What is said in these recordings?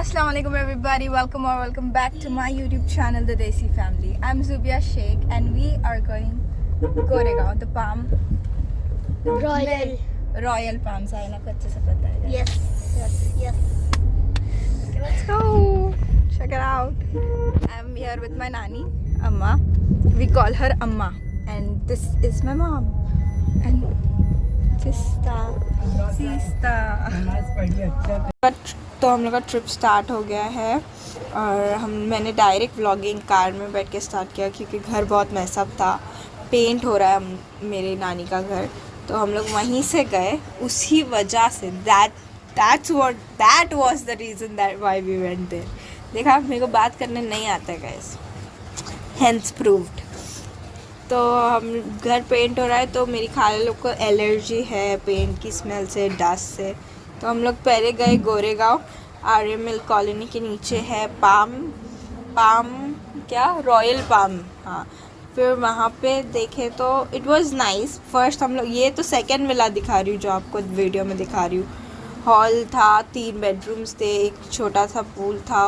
Assalamu alaikum everybody, welcome back to my YouTube channel The Desi Family. I'm Zubia Sheikh and we are going Goregaon, the palm Royal Palm sign आपको अच्छे से पता है. Yes. Okay, let's go. Check it out. I'm here with my nani, Amma. We call her Amma and this is my mom and sister. तो हम लोग का trip start हो गया है और मैंने डायरेक्ट व्लॉगिंग कार में बैठ के स्टार्ट किया क्योंकि घर बहुत मैसअप था. पेंट हो रहा है मेरे नानी का घर, तो हम लोग वहीं से गए. उसी वजह से that was the reason that why we went there. देखा, मेरे को बात करने नहीं आता गाइस, hence proved. तो हम घर पेंट हो रहा है तो मेरी खाला लोग को एलर्जी है पेंट की स्मेल से, डस्ट से. तो हम लोग पहले गए गोरेगांव, आर्य मिल कॉलोनी के नीचे है रॉयल पाम. हाँ, फिर वहाँ पे देखे तो इट वाज नाइस. फर्स्ट हम लोग, ये तो सेकंड विला दिखा रही हूँ जो आपको वीडियो में दिखा रही हूँ. हॉल था, 3 बेडरूम्स थे, एक छोटा सा पूल था.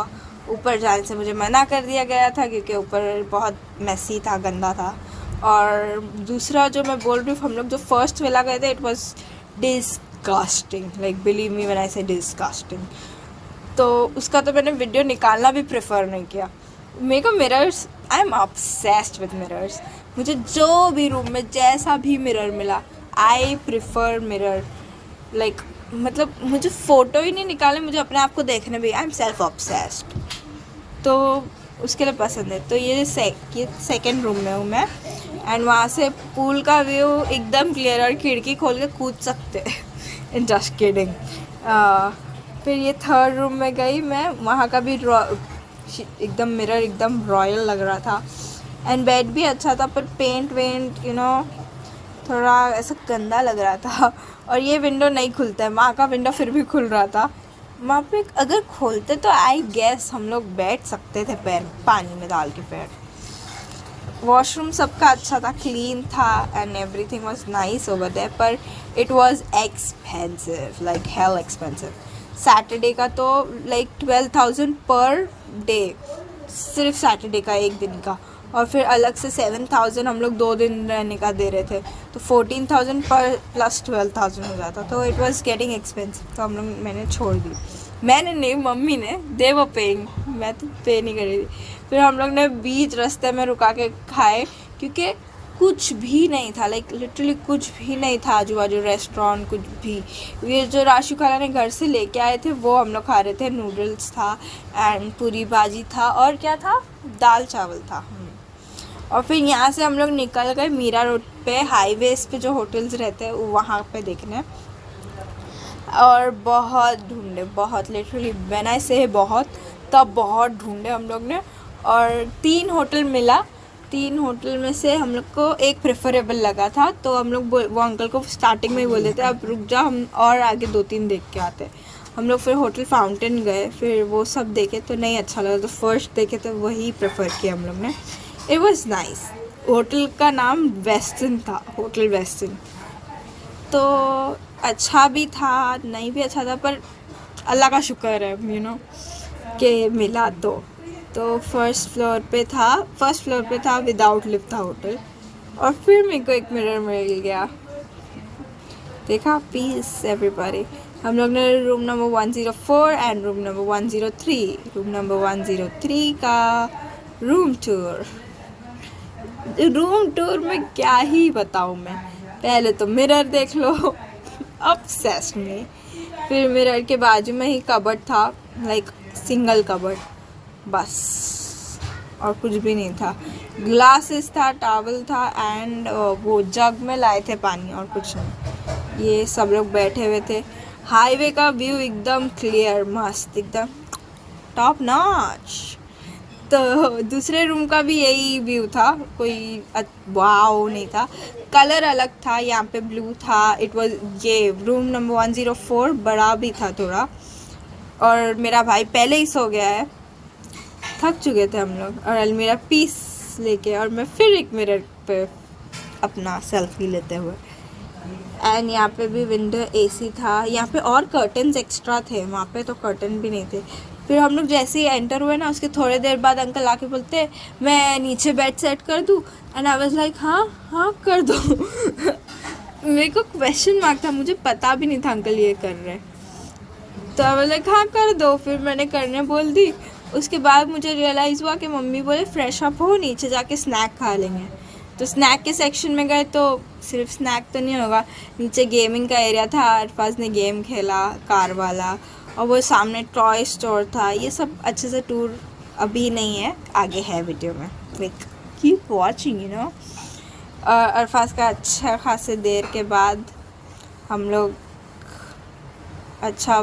ऊपर जाने से मुझे मना कर दिया गया था क्योंकि ऊपर बहुत मैसी था, गंदा था. और दूसरा जो मैं बोल रही हूँ, हम लोग जो फर्स्ट विला गए थे, it was disgusting, like believe me when I से डिस्गस्टिंग. तो उसका तो मैंने वीडियो निकालना भी प्रेफर नहीं किया. मेरे को mirrors, I am obsessed with mirrors. मुझे जो भी रूम में जैसा भी मिरर मिला, आई प्रिफर मिरर. लाइक मतलब मुझे फ़ोटो ही नहीं निकालने, मुझे अपने आप को देखने भी. आई एम सेल्फ ऑब्सेस्ड, तो उसके लिए पसंद है. तो ये सेकेंड रूम में हूँ मैं एंड वहाँ से पूल का व्यू एकदम क्लियर और खिड़की खोल के कूद सकते हैं. Just kidding. फिर ये थर्ड रूम में गई मैं, वहाँ का भी एकदम मिरर एकदम रॉयल लग रहा था एंड बेड भी अच्छा था, पर पेंट थोड़ा ऐसा गंदा लग रहा था. और ये विंडो नहीं खुलता है, वहाँ का विंडो फिर भी खुल रहा था. वहाँ पे अगर खोलते तो आई गेस हम लोग बैठ सकते थे पैर पानी में डाल के पैर. वॉशरूम सबका अच्छा था, क्लीन था and everything was nice over there, पर it was expensive, like hell expensive. Saturday का तो लाइक 12,000 पर डे, सिर्फ सैटरडे का एक दिन का. और फिर अलग से 7,000 हम लोग 2 दिन रहने का दे रहे थे, तो 14,000 पर प्लस 12,000 हो जाता. तो इट वाज गेटिंग एक्सपेंसिव, तो हम लोग मैंने छोड़ दी. मैंने नहीं, मम्मी ने, दे वो पेइंग, मैं तो पे नहीं कर रही थी. फिर हम लोग ने बीच रास्ते में रुका के खाए क्योंकि कुछ भी नहीं था, लाइक लिटरली कुछ भी नहीं था आजू बाजू, रेस्टोरेंट कुछ भी. ये जो राशु खाला ने घर से लेके आए थे वो हम लोग खा रहे थे. नूडल्स था एंड पूरी भाजी था और क्या था, दाल चावल था. और फिर यहाँ से हम लोग निकल गए मीरा रोड पे, हाईवेज पे जो होटल्स रहते हैं वहाँ पे देखने. और बहुत ढूंढे, बहुत लिटरली व्हेन आई से बहुत, तब बहुत ढूंढे हम लोग ने. और 3 होटल मिला. 3 होटल में से हम लोग को एक प्रेफरेबल लगा था, तो हम लोग वो अंकल को स्टार्टिंग में ही बोल देते अब रुक जा, हम और आगे 2-3 देख के आते. हम लोग फिर होटल फाउंटेन गए, फिर वो सब देखे तो नहीं अच्छा लगा, तो फर्स्ट देखे तो वही प्रेफर किया हम लोग ने. It was nice. होटल का नाम वेस्टर्न था, होटल वेस्टर्न. तो अच्छा भी था, नहीं भी अच्छा था, पर अल्लाह का शुक्र है कि मिला. तो फर्स्ट फ्लोर पे था विदाउट लिफ्ट था होटल. और फिर मेरे को एक मिरर मिल गया. देखा, पीस एवरीबॉडी. हम लोग ने room number 104 and room number 103. Room number 103 का रूम टूर में क्या ही बताऊँ मैं. पहले तो मिरर देख लो, ऑब्सेस्ड में. फिर मिरर के बाजू में ही कबर्ड था, लाइक सिंगल कबर्ड बस, और कुछ भी नहीं था. ग्लासेस था, टॉवल था एंड वो जग में लाए थे पानी, और कुछ नहीं. ये सब लोग बैठे हुए थे. हाईवे का व्यू एकदम क्लियर, मस्त, एकदम टॉप नॉच. तो दूसरे रूम का भी यही व्यू था, कोई वाव नहीं था. कलर अलग था, यहाँ पे ब्लू था. इट वाज ये रूम नंबर 104 बड़ा भी था थोड़ा. और मेरा भाई पहले ही सो गया है, थक चुके थे हम लोग. और अलमीरा पीस लेके, और मैं फिर एक मिरर पे अपना सेल्फी लेते हुए. एंड यहाँ पे भी विंडो एसी था. यहाँ पे और कर्टन्स एक्स्ट्रा थे, वहाँ पे तो कर्टन भी नहीं थे. फिर हम लोग जैसे ही एंटर हुए ना, उसके थोड़ी देर बाद अंकल आके बोलते मैं नीचे बेड सेट कर दूँ, एंड आई वाज लाइक हाँ हाँ कर दो। मेरे को क्वेश्चन मार्क था, मुझे पता भी नहीं था अंकल ये कर रहे हैं, तो आई वाज लाइक हाँ कर दो। फिर मैंने करने बोल दी। उसके बाद मुझे रियलाइज़ हुआ कि मम्मी बोले फ्रेश अप हो, नीचे जाके स्नैक खा लेंगे। तो स्नैक के सेक्शन में गए तो सिर्फ स्नैक तो नहीं होगा, नीचे गेमिंग का एरिया था, अरफाज ने गेम खेला कार वाला, और वो सामने टॉय स्टोर था। ये सब अच्छे से टूर अभी नहीं है, आगे है वीडियो में, like keep watching you know. Arfaz का अच्छा खासे देर के बाद हम लोग अच्छा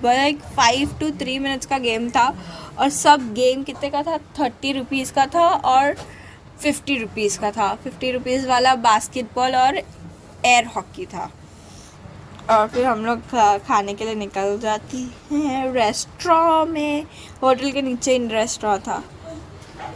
लाइक 5 to 3 मिनट्स का गेम था, और सब गेम कितने का था, 30 रुपीज़ का था और 50 रुपीज़ का था। 50 रुपीज़ वाला बास्केटबॉल और एयर हॉकी था। और फिर हम लोग खाने के लिए निकल जाती हैं रेस्टोरेंट में। होटल के नीचे इन रेस्टोरेंट था।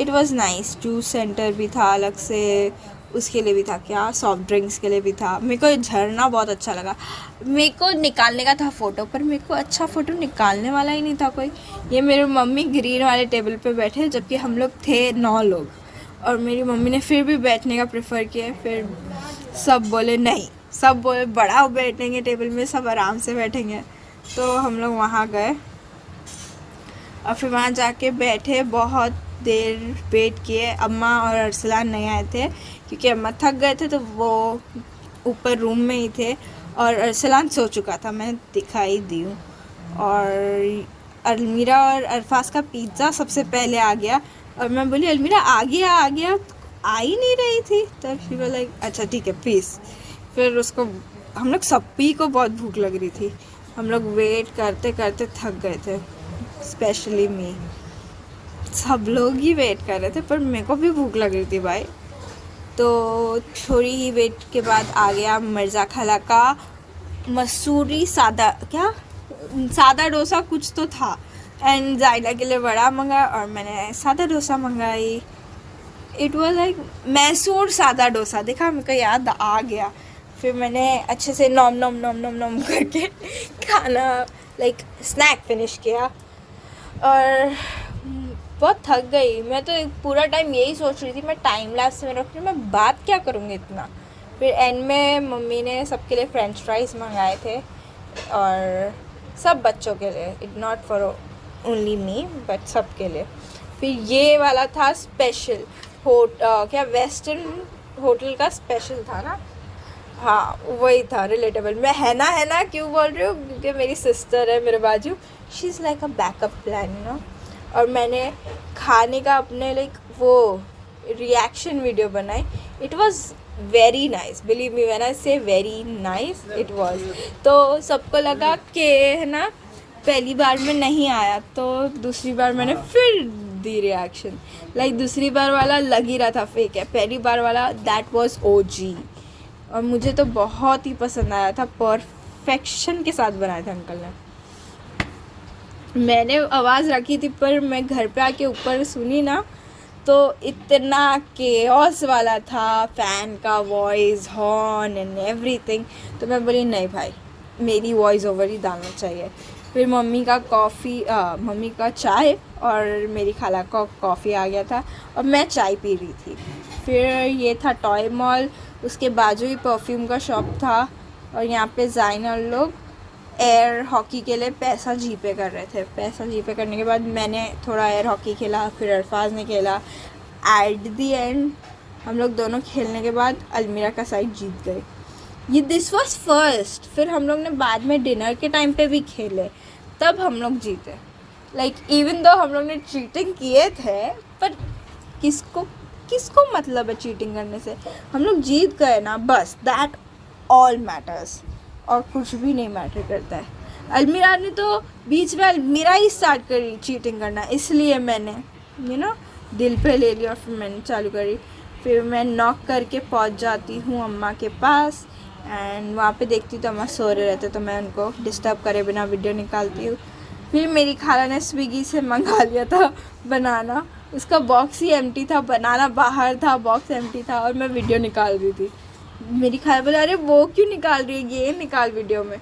It was nice. Juice centre भी था अलग से, उसके लिए भी था क्या, सॉफ्ट ड्रिंक्स के लिए भी था। मेरे को झरना बहुत अच्छा लगा। मेरे को निकालने का था फ़ोटो, पर मेरे को अच्छा फ़ोटो निकालने वाला ही नहीं था कोई। ये मेरी मम्मी ग्रीन वाले टेबल पे बैठे, जबकि हम लोग थे 9 लोग, और मेरी मम्मी ने फिर भी बैठने का प्रेफर किया। फिर सब बोले नहीं, सब बोले बड़ा बैठेंगे टेबल में, सब आराम से बैठेंगे। तो हम लोग वहाँ गए और फिर वहाँ जाके बैठे, बहुत देर वेट किए। अम्मा और अरसलान नहीं आए थे क्योंकि अम्मा थक गए थे, तो वो ऊपर रूम में ही थे, और अरसलान सो चुका था, मैं दिखाई दी हूँ। और अलमीरा और अरफाज का पिज़्ज़ा सबसे पहले आ गया, और मैं बोली अलमीरा आ गया, आ ही नहीं रही थी। तब शी वाज लाइक अच्छा ठीक है प्लीज़। फिर उसको, हम लोग सभी को बहुत भूख लग रही थी, हम लोग वेट करते करते थक गए थे, स्पेशली मी। सब लोग ही वेट कर रहे थे, पर मेरे को भी भूख लग रही थी भाई। तो थोड़ी ही वेट के बाद आ गया मिर्ज़ा खाला का मसूरी सादा डोसा कुछ तो था, एंड जायदा के लिए बड़ा मंगाया और मैंने सादा डोसा मंगाई। इट वाज लाइक मैसूर सादा डोसा, देखा मेरे को याद आ गया। फिर मैंने अच्छे से नॉम नॉम नॉम नॉम नॉम करके खाना लाइक स्नैक फिनिश किया, और बहुत थक गई मैं। तो पूरा टाइम यही सोच रही थी मैं टाइम लैप्स में रख रही, मैं बात क्या करूँगी इतना। फिर एंड में मम्मी ने सबके लिए फ्रेंच फ्राइज़ मंगाए थे, और सब बच्चों के लिए, it not for only me but सब के लिए। फिर ये वाला था स्पेशल क्या वेस्टर्न होटल का स्पेशल था ना, हाँ वही था रिलेटेबल। मैं है ना क्यों बोल रही हूँ, क्योंकि मेरी सिस्टर है मेरे बाजू, she is like a backup plan you know. और मैंने खाने का अपने लाइक वो रिएक्शन वीडियो बनाई। It was very nice, believe me when I से वेरी नाइस इट वाज। तो सबको लगा कि है ना पहली बार में नहीं आया, तो दूसरी बार मैंने फिर दी रिएक्शन। लाइक दूसरी बार वाला लग ही रहा था फेक है, पहली बार वाला दैट वाज ओजी, और मुझे तो बहुत ही पसंद आया था। परफेक्शन के साथ बनाया था अंकल ने। मैंने आवाज़ रखी थी, पर मैं घर पे आके ऊपर सुनी ना, तो इतना केओस वाला था, फ़ैन का वॉइस, हॉर्न एंड एवरीथिंग। तो मैं बोली नहीं भाई, मेरी वॉइस ओवर ही डालना चाहिए। फिर मम्मी का चाय और मेरी खाला का कॉफ़ी आ गया था, और मैं चाय पी रही थी। फिर ये था टॉय मॉल, उसके बाजू ही परफ्यूम का शॉप था, और यहाँ पे जाइनर लोग एयर हॉकी के लिए पैसा जीपे कर रहे थे। पैसा जीपे करने के बाद मैंने थोड़ा एयर हॉकी खेला, फिर अरफाज ने खेला। एट दी एंड हम लोग दोनों खेलने के बाद अलमीरा का साइड जीत गए। ये दिस वाज फर्स्ट। फिर हम लोग ने बाद में डिनर के टाइम पे भी खेले, तब हम लोग जीते। लाइक इवन दो हम लोग ने चीटिंग किए थे, पर किसको मतलब है चीटिंग करने से, हम लोग जीत गए ना, बस दैट ऑल मैटर्स, और कुछ भी नहीं मैटर करता है। अलमीरा ने तो बीच में अलमीरा ही स्टार्ट करी चीटिंग करना, इसलिए मैंने यू नो दिल पे ले लिया और फिर मैंने चालू करी। फिर मैं नॉक करके पहुंच जाती हूँ अम्मा के पास, एंड वहाँ पे देखती तो अम्मा सो रहे रहते, तो मैं उनको डिस्टर्ब करे बिना वीडियो निकालती हूँ। फिर मेरी खाला ने स्विगी से मंगा लिया था बनाना, उसका बॉक्स ही एम्प्टी था, बनाना बाहर था, बॉक्स एम्प्टी था, और मैं वीडियो निकाल रही थी। मेरी खाला बोला अरे वो क्यों निकाल रही है, ये निकाल वीडियो में।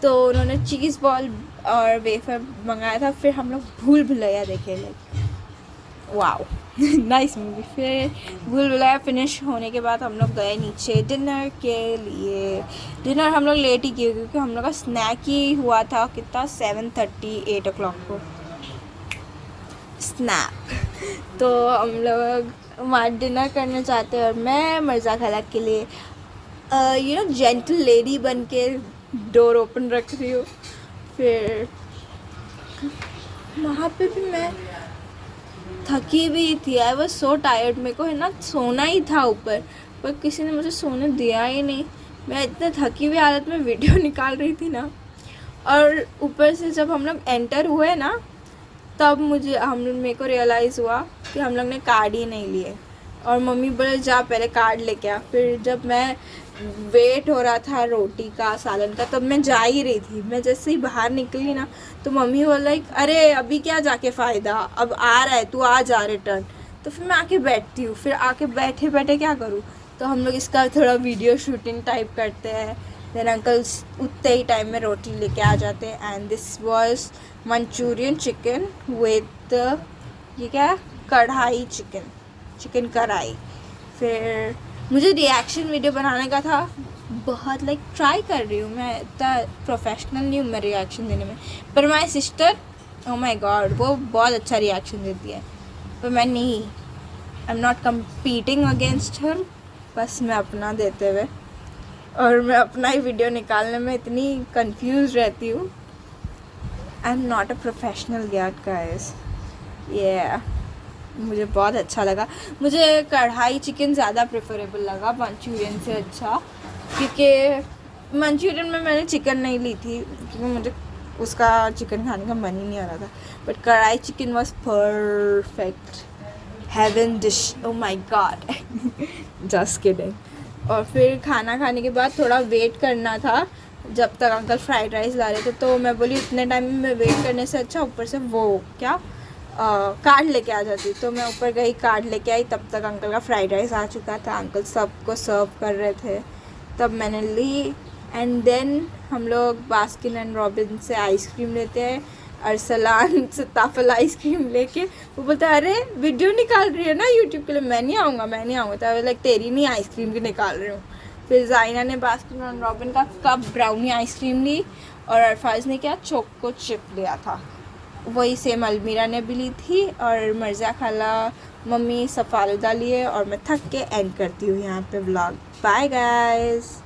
तो उन्होंने चीज़ बॉल और वेफर मंगाया था। फिर हम लोग भूल भुलैया देखे, लाइक वाओ नाइस मूवी। फिर भूल भुलैया फिनिश होने के बाद हम लोग गए नीचे डिनर के लिए। डिनर हम लोग लेट ही किए क्योंकि हम लोग का स्नैक ही हुआ था कितना 7:30 8 o'clock को स्नैप। तो हम लोग वहाँ डिनर करने जाते हैं और मैं मिर्ज़ा खाला के लिए जेंटल लेडी बन के डोर ओपन रख रही हूँ। फिर वहाँ पे भी मैं थकी हुई थी, आई वॉज सो टायर्ड। मेरे को है ना सोना ही था ऊपर, पर किसी ने मुझे सोने दिया ही नहीं। मैं इतने थकी हुई हालत में वीडियो निकाल रही थी ना, और ऊपर से जब हम लोग एंटर हुए ना तब मेरे को रियलाइज़ हुआ कि हम लोग ने कार्ड ही नहीं लिए। और मम्मी बोले जा पहले कार्ड लेके आ। फिर जब मैं वेट हो रहा था रोटी का सालन का तब मैं जा ही रही थी। मैं जैसे ही बाहर निकली ना तो मम्मी बोला अरे अभी क्या जाके फ़ायदा, अब आ रहा है तू आ जा रिटर्न। तो फिर मैं आके बैठती हूँ। फिर आके बैठे बैठे क्या करूँ, तो हम लोग इसका थोड़ा वीडियो शूटिंग टाइप करते हैं। देन अंकल उतने ही टाइम में रोटी लेके आ जाते हैं। And this was Manchurian chicken with ये क्या कढ़ाई चिकन कढ़ाई। फिर मुझे रिएक्शन वीडियो बनाने का था, बहुत लाइक ट्राई कर रही हूँ मैं, इतना प्रोफेशनल नहीं हूँ मैं रिएक्शन देने में। पर my sister O my God वो बहुत अच्छा रिएक्शन देती है, पर मैं नहीं, I am not competing against her, बस मैं अपना देते हुए। और मैं अपना ही वीडियो निकालने में इतनी कंफ्यूज रहती हूँ। I am not a professional guys. मुझे बहुत अच्छा लगा। मुझे कढ़ाई चिकन ज़्यादा प्रेफरेबल लगा मंचूरियन से अच्छा, क्योंकि मंचूरियन में मैंने चिकन नहीं ली थी क्योंकि मुझे उसका चिकन खाने का मन ही नहीं आ रहा था। But kadai chicken was perfect, heaven dish, oh my god just kidding. और फिर खाना खाने के बाद थोड़ा वेट करना था जब तक अंकल फ्राइड राइस ला रहे थे। तो मैं बोली उतने टाइम में वेट करने से अच्छा ऊपर से वो क्या कार्ड लेके आ जाती। तो मैं ऊपर गई, कार्ड लेके आई, तब तक अंकल का फ्राइड राइस आ चुका था। अंकल सबको सर्व कर रहे थे, तब मैंने ली। एंड देन हम लोग बास्किन एंड रॉबिन से आइसक्रीम लेते हैं। अरसलान सीताफल आइसक्रीम लेके वो बोलता है अरे वीडियो निकाल रही है ना यूट्यूब के लिए, मैं नहीं आऊँगा। तो लाइक तेरी नहीं आइसक्रीम की निकाल रही हूँ। फिर जाइना ने बास्किन एंड रॉबिन का कप ब्राउनी आइसक्रीम ली और अरफाज ने क्या चोको चिप लिया था, वही सेम अलमीरा ने भी ली थी। और मिर्ज़ा खाला मम्मी सब फालूदा लिए और मैं थक के एंड करती हूँ यहाँ पे व्लॉग। Bye guys.